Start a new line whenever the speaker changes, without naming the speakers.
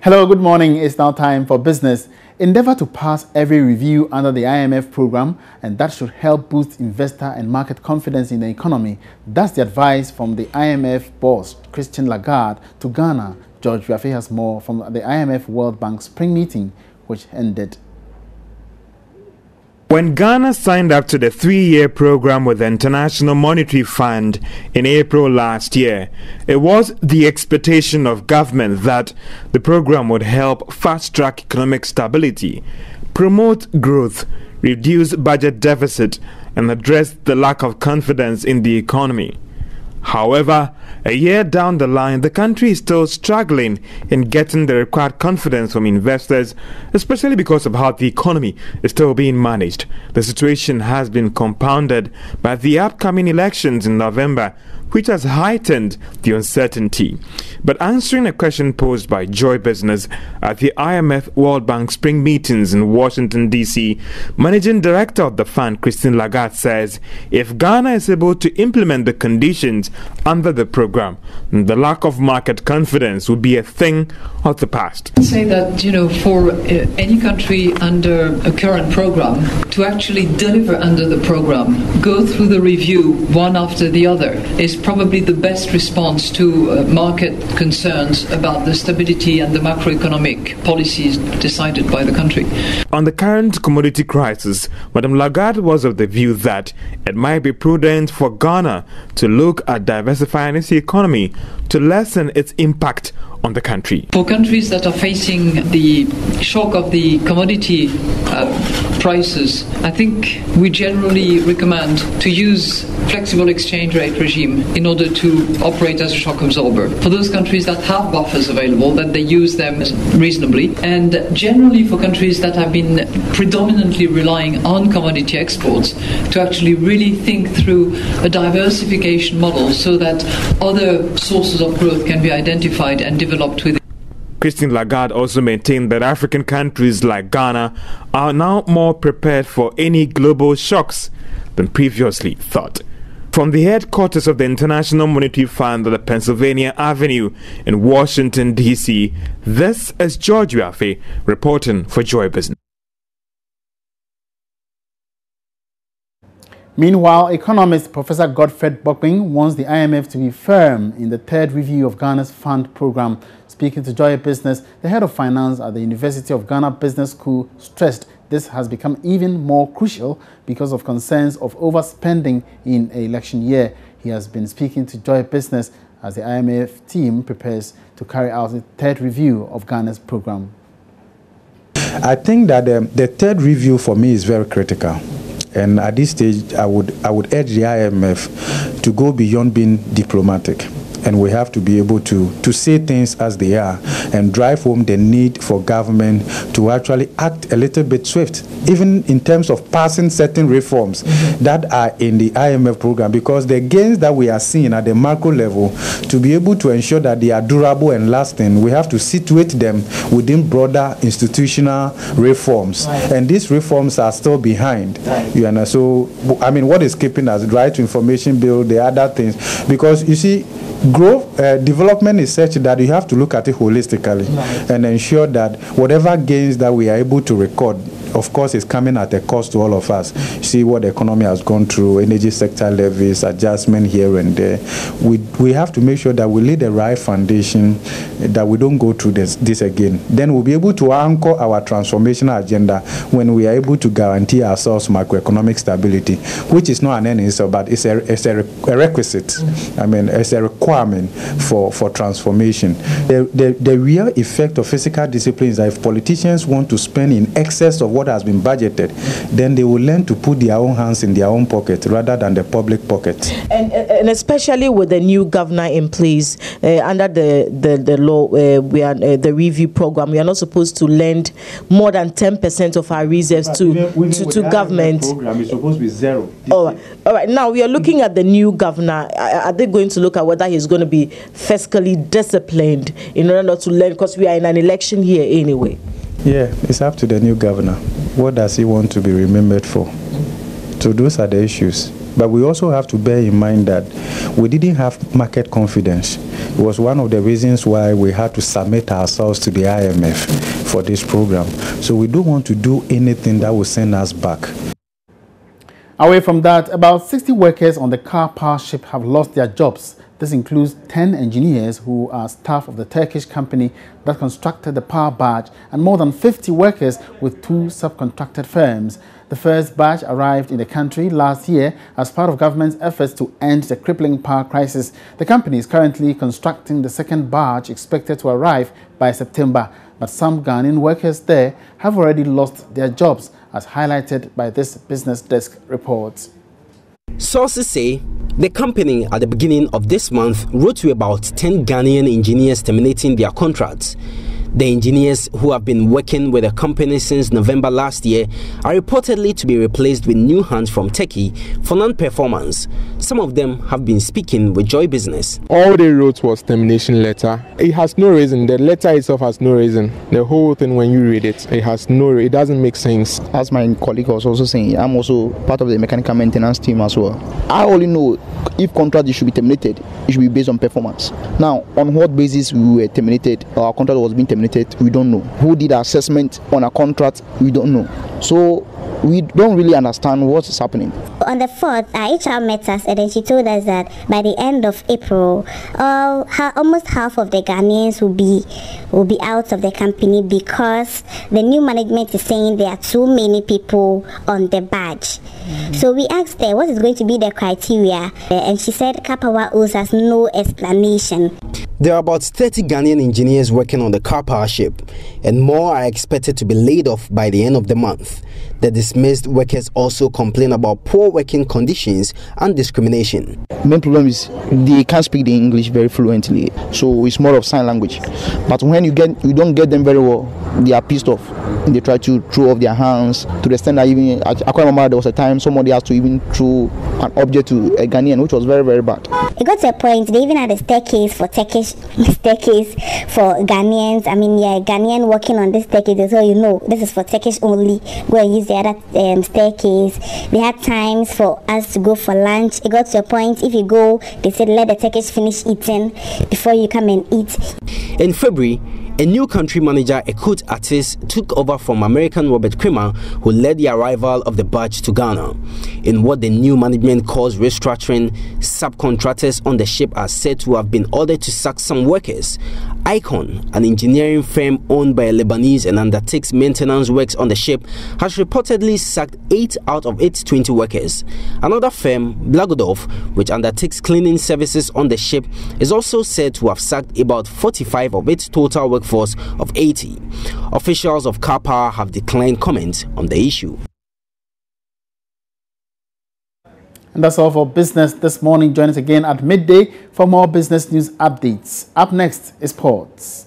Hello, good morning. It's now time for business. Endeavor to pass every review under the IMF program, and that should help boost investor and market confidence in the economy. That's the advice from the IMF boss, Christine Lagarde, to Ghana. George Rafe has more from the IMF World Bank spring meeting, which ended.
When Ghana signed up to the 3-year program with the International Monetary Fund in April last year, it was the expectation of government that the program would help fast-track economic stability, promote growth, reduce budget deficit, and address the lack of confidence in the economy. However, a year down the line, the country is still struggling in getting the required confidence from investors, especially because of how the economy is still being managed. The situation has been compounded by the upcoming elections in November, which has heightened the uncertainty. But answering a question posed by Joy Business at the IMF World Bank spring meetings in Washington, D.C., Managing Director of the fund, Christine Lagarde, says if Ghana is able to implement the conditions under the program, the lack of market confidence will be a thing of the past.
I say that, for any country under a current program to actually deliver under the program, go through the review one after the other, is probably the best response to market concerns about the stability and the macroeconomic policies decided by the country.
On the current commodity crisis, Madame Lagarde was of the view that it might be prudent for Ghana to look at diversifying its economy to lessen its impact on the country.
For countries that are facing the shock of the commodity prices, I think we generally recommend to use flexible exchange rate regime in order to operate as a shock absorber. For those countries that have buffers available, that they use them reasonably, and generally for countries that have been predominantly relying on commodity exports, to actually really think through a diversification model so that other sources of growth can be identified and developed with.
Christine Lagarde also maintained that African countries like Ghana are now more prepared for any global shocks than previously thought. From the headquarters of the International Monetary Fund on the Pennsylvania Avenue in Washington, D.C., this is George Rafe reporting for Joy Business.
Meanwhile, economist Professor Godfred Bokping wants the IMF to be firm in the third review of Ghana's fund program. Speaking to Joy Business, the head of finance at the University of Ghana Business School stressed this has become even more crucial because of concerns of overspending in an election year. He has been speaking to Joy Business as the IMF team prepares to carry out the third review of Ghana's program.
I think that the third review for me is very critical. And at this stage, I would urge the IMF to go beyond being diplomatic. And we have to be able to say things as they are and drive home the need for government to actually act a little bit swift, even in terms of passing certain reforms that are in the IMF program, because the gains that we are seeing at the macro level, to be able to ensure that they are durable and lasting, we have to situate them within broader institutional reforms. And these reforms are still behind. So, I mean, what is keeping us? Right to information bill, the other things, because you see, growth development is such that you have to look at it holistically and ensure that whatever gains that we are able to record, of course, is coming at a cost to all of us. See what the economy has gone through, energy sector levies, adjustment here and there. We have to make sure that we lay the right foundation, that we don't go through this again. Then we'll be able to anchor our transformational agenda when we are able to guarantee ourselves macroeconomic stability, which is not an end in itself, but it's a requisite. I mean, it's a requirement for transformation. The real effect of fiscal discipline is that if politicians want to spend in excess of what has been budgeted, then they will learn to put their own hands in their own pocket rather than the public pocket.
And especially with the new governor in place, under the law, we are the review program, we are not supposed to lend more than 10% of our reserves to government.
Program is supposed to be zero.
All right. Now we are looking at the new governor. Are they going to look at whether he's going to be fiscally disciplined in order not to lend? Because we are in an election year anyway.
Yeah, it's up to the new governor. What does he want to be remembered for? So those are the issues. But we also have to bear in mind that we didn't have market confidence. It was one of the reasons why we had to submit ourselves to the IMF for this program. So we don't want to do anything that will send us back.
Away from that, about 60 workers on the car power ship have lost their jobs. This includes 10 engineers who are staff of the Turkish company that constructed the power barge and more than 50 workers with 2 subcontracted firms. The first barge arrived in the country last year as part of government's efforts to end the crippling power crisis. The company is currently constructing the second barge, expected to arrive by September. But some Ghanaian workers there have already lost their jobs, as highlighted by this Business Desk report.
Sources say the company at the beginning of this month wrote to about 10 Ghanaian engineers terminating their contracts. The engineers, who have been working with the company since November last year, are reportedly to be replaced with new hands from Turkey for non-performance. Some of them have been speaking with Joy Business.
All they wrote was termination letter. It has no reason. The letter itself has no reason. The whole thing, when you read it, it doesn't make sense.
As my colleague was also saying, I'm also part of the mechanical maintenance team as well. I only know if contract should be terminated, it should be based on performance. Now, on what basis we were terminated, our contract was being terminated, we don't know. Who did assessment on a contract, we don't know. So we don't really understand what is happening.
On the 4th, our HR met us and then she told us that by the end of April, almost half of the Ghanaians will be out of the company because the new management is saying there are too many people on the badge. So we asked her what is going to be the criteria, and she said Kapawa owes us no explanation.
There are about 30 Ghanaian engineers working on the car power ship, and more are expected to be laid off by the end of the month. The dismissed workers also complain about poor working conditions and discrimination.
The main problem is they can't speak the English very fluently, so it's more of sign language. But when you don't get them very well, they are pissed off. And they try to throw off their hands to the extent that even I can't remember there was a time somebody has to even throw an object to a Ghanaian, which was very, very bad.
It got to a point they even had a staircase for Turkish staircase for Ghanaians. I mean, yeah, Ghanaian working on this staircase, so you know this is for Turkish only. Go and use the other staircase. They had times for us to go for lunch. It got to a point if you go, they said let the Turkish finish eating before you come and eat.
In February, a new country manager, Ekut Artis, took over from American Robert Kramer, who led the arrival of the barge to Ghana. In what the new management calls restructuring, subcontractors on the ship are said to have been ordered to sack some workers. Icon, an engineering firm owned by a Lebanese and undertakes maintenance works on the ship, has reportedly sacked 8 out of its 20 workers. Another firm, Blagodov, which undertakes cleaning services on the ship, is also said to have sacked about 45 of its total workforce of 80. Officials of Car Power have declined comment on the issue.
And that's all for business this morning. Join us again at midday for more business news updates. Up next is sports.